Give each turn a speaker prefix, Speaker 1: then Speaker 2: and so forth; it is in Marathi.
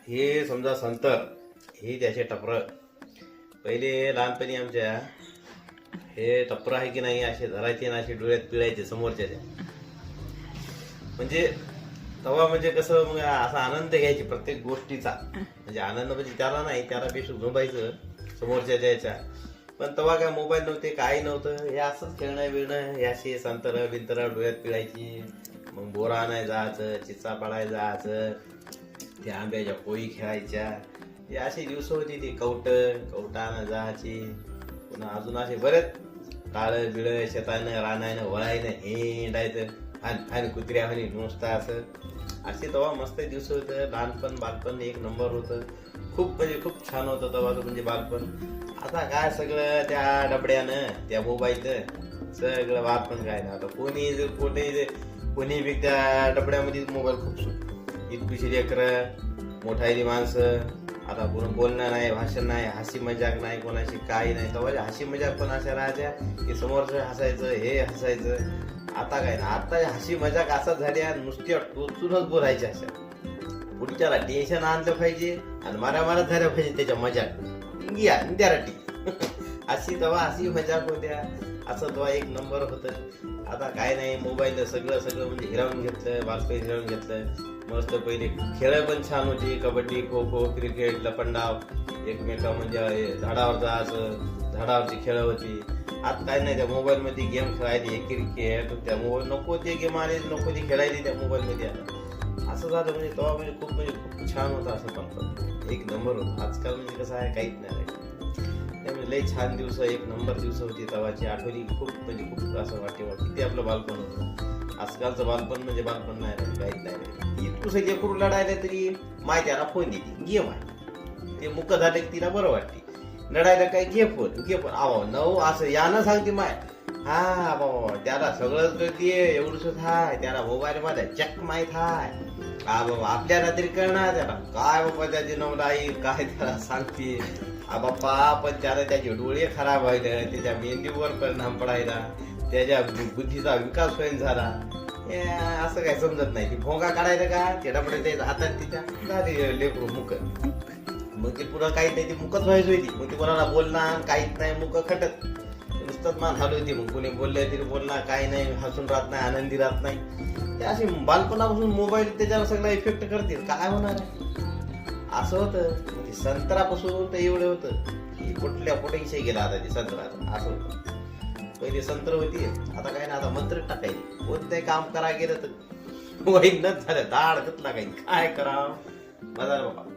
Speaker 1: हे समजा संतर हे त्याचे टपर पहिले लहानपणी आमच्या हे टपर आहे की नाही असे धरायचे ना असे डोळ्यात पिळायचे समोरच्या म्हणजे तेव्हा म्हणजे कसं मग असा आनंद घ्यायचे प्रत्येक गोष्टीचा म्हणजे आनंद म्हणजे त्याला नाही त्याला बेशुक झोंबायचं समोरच्या याच्या पण तेव्हा काय मोबाईल नव्हते काही नव्हतं हे असंच खेळणं बिळणं हे असे संतर बिंतर डोळ्यात पिळायची मग बोरा आणाय जायचं चिचा पाडाय जायचं त्या आंब्याच्या पोळी खेळायच्या हे असे दिवस होती ती कवटानं जायची पुन्हा अजून असे बरेच काळं बिळ शेतानं रानानं वळायनं हिंडायचं फान कुत्र्या म्हणे नुसतं असं असे तेव्हा मस्त दिवस होतं लहानपण बालपण एक नंबर होतं खूप म्हणजे खूप छान होतं तेव्हाचं म्हणजे बालपण आता काय सगळं त्या डबड्यानं त्या मोबाईलचं सगळं बालपण काय ना आता कोणी बी त्या डबड्यामध्ये मोबाईल खूप सुटतो इतकुशी लेकरं मोठाली माणसं आता कोण बोलणं नाही भाषण नाही हसी मजाक नाही कोणाशी काही नाही तेव्हा हसी मजाक पण अशा राहायच्या की समोरचं हसायचं हे हसायचं आता काय ना आता हसी मजाक असा झाल्या नुसत्या टोचूनच बोलायच्या अशा पुढच्याला टेन्शन आणलं पाहिजे आणि मारामारा झाल्या पाहिजे त्याच्या मजाक घ्या त्यासाठी अशी तेव्हा अशी मजाक होत्या असं तेव्हा एक नंबर होतं आता काय नाही मोबाईल सगळं म्हणजे हिरावून घेतलं बालपण हिरावून घेतलं मस्त पहिले खेळ पण छान होते कबड्डी खो खो क्रिकेट लपंडाव एकमेका म्हणजे झाडावर जायचं झाडावरची खेळ होती आता काय नाही त्या मोबाईल मध्ये गेम खेळायची क्रिकेट त्या मोबाईल नको ते गेम आले नको ते खेळायचे त्या मोबाईल मध्ये आता असं झालं म्हणजे तेव्हा म्हणजे खूप छान होतं असं पण एक नंबर होतं आजकाल म्हणजे कसं आहे काहीच नाही त्यामुळे लई छान दिवस एक नंबर दिवस होती तेव्हाची आठवणी खूप असं वाटते किती आपलं बालपण होतं आजकालचं बालपण म्हणजे बालपण नाही राहिलं काहीच नाही राहिलं इतकं लेकरू लढायला तरी माय त्याला फोन देते गेम आहे ते मुक झाले की तिला बरं वाटते लढायला काय घे फोन आवा नऊ असं यानं सांगते माय हा बाबा त्याला सगळंच कळते एवढंच हाय त्याला मोबाईल मध्ये चक माहित हाय हा बाबा आपल्याला तरी कळणार त्याला काय बाबा त्याची नवलाई काय त्याला सांगते हा बाप्पा पण त्याला त्याचे डोळे खराब व्हायला त्याच्या मेंदूवर परिणाम पडायला त्याच्या बुद्धीचा विकास होईन झाला असं काय समजत नाही ती भोंगा काढायला का ते डबडे त्याच्या हातात तिच्या लेकरू मुक मग ते पुढं काही नाही ती मुकच व्हायची होती मग ती कोणाला बोलणार काहीच नाही मुक खटत नुसतंच मान हालू होती मग कोणी बोलले तरी बोलणार काही नाही हसून राहत नाही आनंदी राहत नाही ते अशी बालपणापासून मोबाईल त्याच्यावर सगळा इफेक्ट करतील काय होणार आहे असं होतं म्हणजे संत्रापासून तर एवढं होतं की कुठल्या कुठेही गेला आता ते संत्रा असं होतं पहिले संत्र होती आता काय ना आता मंत्र टाकायचे कोणतंही काम करा गेलं तर वाईट झालं दाड कतला काही काय करावं बघा बाबा